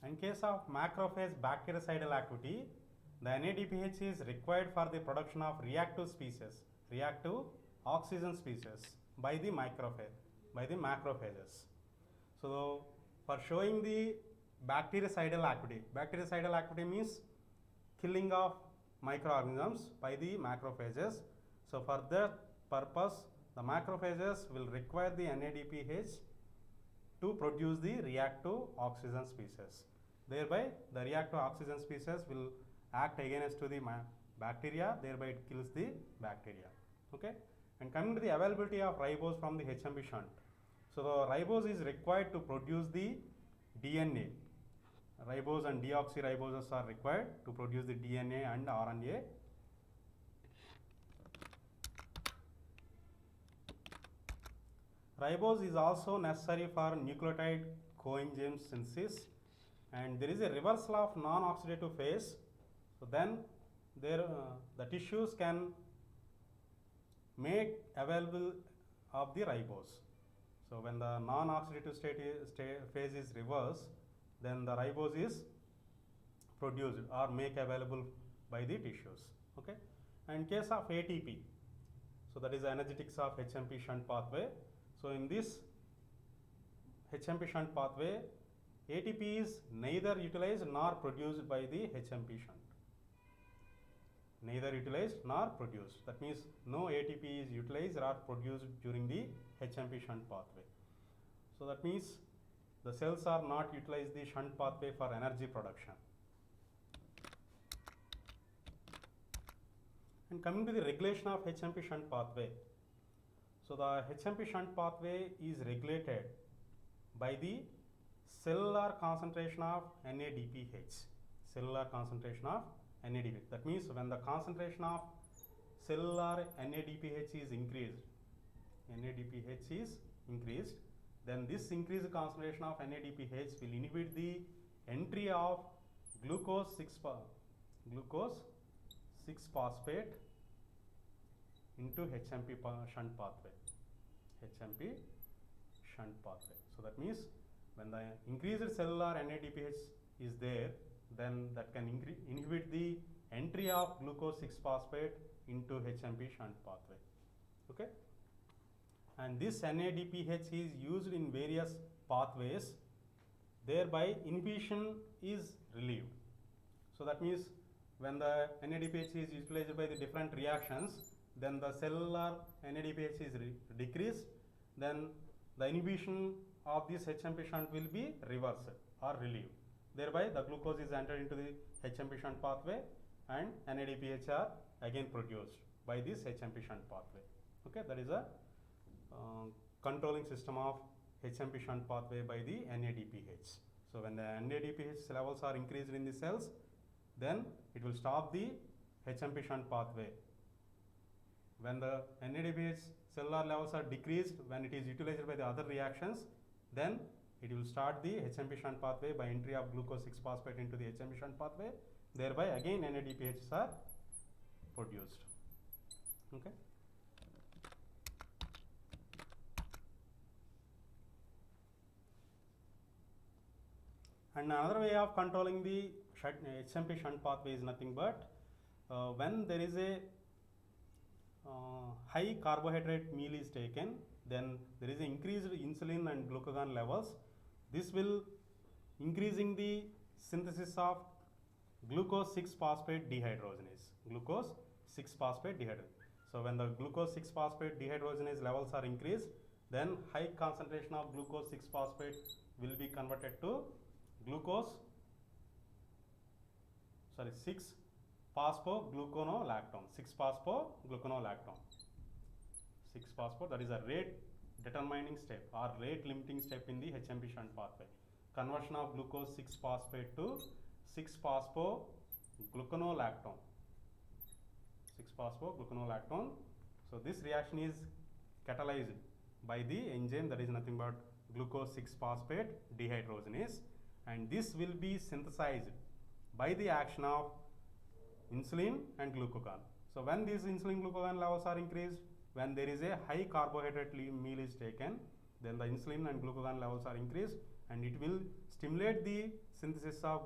In case of macrophage bactericidal activity, the NADPH is required for the production of reactive species, reactive oxygen species by the macrophages. So, for showing the bactericidal activity means killing of microorganisms by the macrophages. So, for that purpose, the macrophages will require the NADPH to produce the reactive oxygen species. Thereby, the reactive oxygen species will act against to the bacteria, thereby it kills the bacteria. Okay. And coming to the availability of ribose from the HMP shunt. So, the ribose is required to produce the DNA. Ribose and deoxyriboses are required to produce the DNA and RNA. Ribose is also necessary for nucleotide coenzyme synthesis, and there is a reversal of non-oxidative phase. So, then the tissues can make available of the ribose. So, when the non-oxidative phase is reversed, then the ribose is produced or make available by the tissues. Okay. And in case of ATP, so that is the energetics of HMP shunt pathway. So, in this HMP shunt pathway, ATP is neither utilized nor produced by the HMP shunt. Neither utilized nor produced. That means no ATP is utilized or produced during the HMP shunt pathway. So, that means the cells are not utilized the shunt pathway for energy production. And coming to the regulation of HMP shunt pathway. So, the HMP shunt pathway is regulated by the cellular concentration of NADPH. Cellular concentration of NADPH. That means when the concentration of cellular NADPH is increased, then this increased concentration of NADPH will inhibit the entry of glucose 6-phosphate into HMP shunt pathway. So, that means when the increased cellular NADPH is there, then that can inhibit the entry of glucose 6-phosphate into HMP shunt pathway. Okay. And this NADPH is used in various pathways, thereby inhibition is relieved. So, that means when the NADPH is utilized by the different reactions, then the cellular NADPH is decreased, then the inhibition of this HMP shunt will be reversed or relieved. Thereby, the glucose is entered into the HMP shunt pathway and NADPH are again produced by this HMP shunt pathway. Okay, that is a controlling system of HMP shunt pathway by the NADPH. So, when the NADPH levels are increased in the cells, then it will stop the HMP shunt pathway. When the NADPH cellular levels are decreased, when it is utilized by the other reactions, then it will start the HMP shunt pathway by entry of glucose 6-phosphate into the HMP shunt pathway, thereby again NADPHs are produced. Okay. And another way of controlling the HMP shunt pathway is nothing but when there is a high carbohydrate meal is taken, then there is increased insulin and glucagon levels. This will increasing the synthesis of glucose 6-phosphate dehydrogenase. So, when the glucose 6-phosphate dehydrogenase levels are increased, then high concentration of glucose 6-phosphate will be converted to 6-phosphogluconolactone. 6-phospho, that is a rate determining step or rate limiting step in the HMP shunt pathway. Conversion of glucose 6-phosphate to 6-phosphogluconolactone. So, this reaction is catalyzed by the enzyme that is nothing but glucose 6-phosphate dehydrogenase, and this will be synthesized by the action of insulin and glucagon. So, when these insulin glucagon levels are increased, when there is a high carbohydrate meal is taken, then the insulin and glucagon levels are increased, and it will stimulate the synthesis of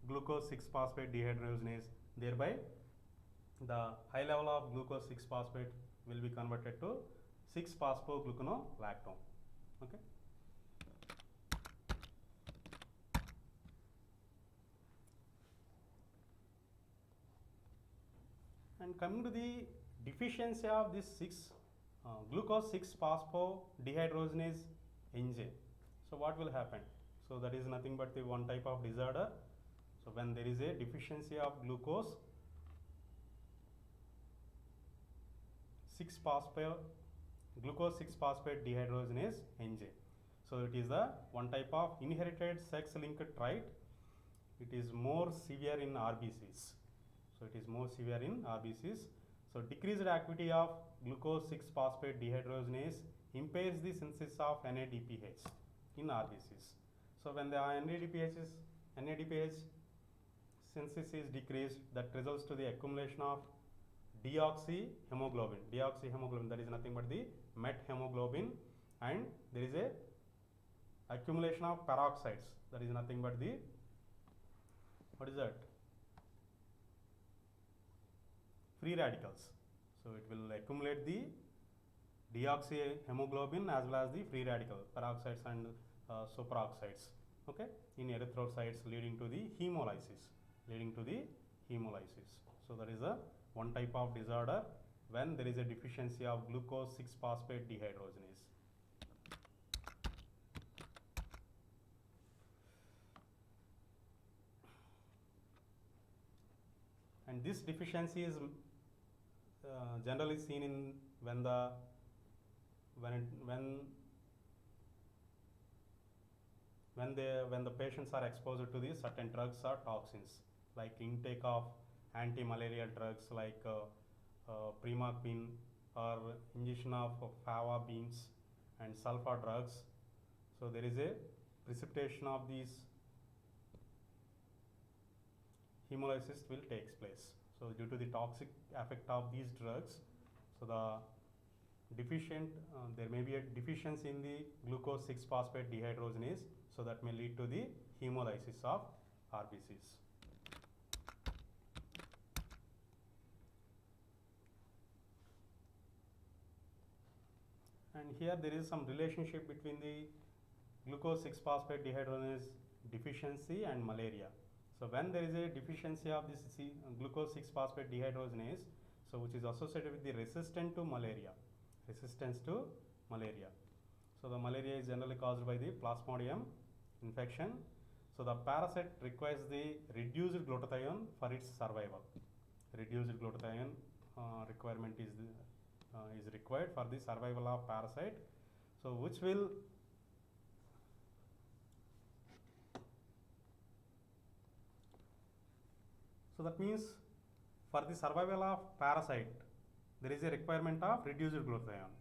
glucose 6-phosphate dehydrogenase. Thereby, the high level of glucose 6-phosphate will be converted to 6-phosphogluconolactone. Okay. And coming to the deficiency of this glucose 6-phosphodehydrogenase enzyme. So what will happen? So that is nothing but the one type of disorder. So when there is a deficiency of glucose 6-phosphate dehydrogenase enzyme. So it is the one type of inherited sex-linked trait. It is more severe in RBCs. So it is more severe in RBCs. So decreased activity of glucose 6-phosphate dehydrogenase impairs the synthesis of NADPH in RBCs. So when the NADPH synthesis is decreased, that results to the accumulation of deoxyhemoglobin. Deoxyhemoglobin, that is nothing but the methemoglobin, and there is a accumulation of peroxides, that is nothing but the, what is that? Free radicals. So it will accumulate the deoxyhemoglobin as well as the free radical peroxides and superoxides, okay, in erythrocytes, leading to the hemolysis. So that is a one type of disorder when there is a deficiency of glucose 6-phosphate dehydrogenase. And this deficiency is generally seen in when the patients are exposed to these certain drugs or toxins, like intake of anti-malarial drugs like primaquine, or ingestion of fava beans and sulfur drugs. So there is a precipitation of these hemolysis will takes place. So due to the toxic effect of these drugs, so there may be a deficiency in the glucose 6-phosphate dehydrogenase, so that may lead to the hemolysis of RBCs. And here there is some relationship between the glucose 6-phosphate dehydrogenase deficiency and malaria. So when there is a deficiency of this glucose 6-phosphate dehydrogenase, so which is associated with the resistance to malaria. So the malaria is generally caused by the Plasmodium infection. So the parasite requires the reduced glutathione for its survival. Reduced glutathione requirement is required for the survival of parasite. So which will So that means for the survival of parasite, there is a requirement of reduced glutathione.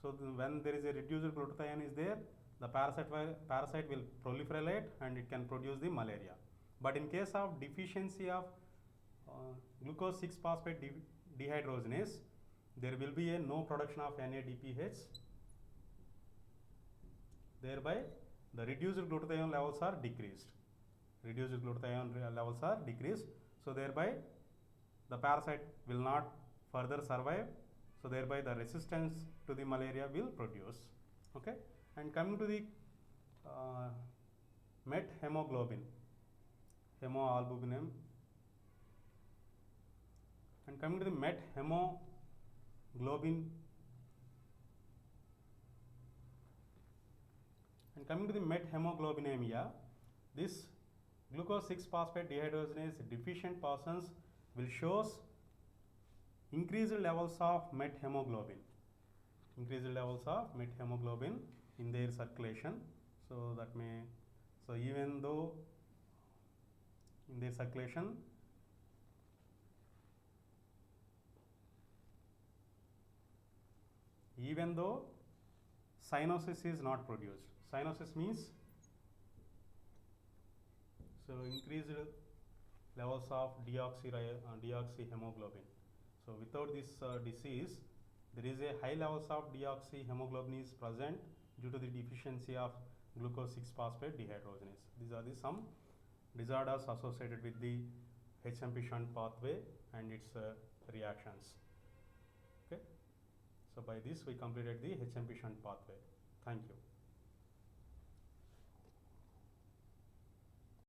So when there is a reduced glutathione is there, the parasite will proliferate and it can produce the malaria. But in case of deficiency of glucose 6-phosphate dehydrogenase, there will be a no production of NADPH. Thereby, the reduced glutathione levels are decreased. So thereby, the parasite will not further survive. So thereby, the resistance to the malaria will produce. Okay. And coming to the methemoglobin, hemoalbumin, and coming to the methemoglobin, methemoglobinemia, this glucose 6-phosphate dehydrogenase deficient persons will shows increased levels of methemoglobin, in their circulation. So that may, so even though in their circulation, even though cyanosis is not produced. Cyanosis means, so increased levels of deoxyhemoglobin. So without this disease, there is a high levels of deoxyhemoglobin is present due to the deficiency of glucose 6-phosphate dehydrogenase. These are the some disorders associated with the HMP shunt pathway and its reactions. Okay. So by this we completed the HMP shunt pathway. Thank you.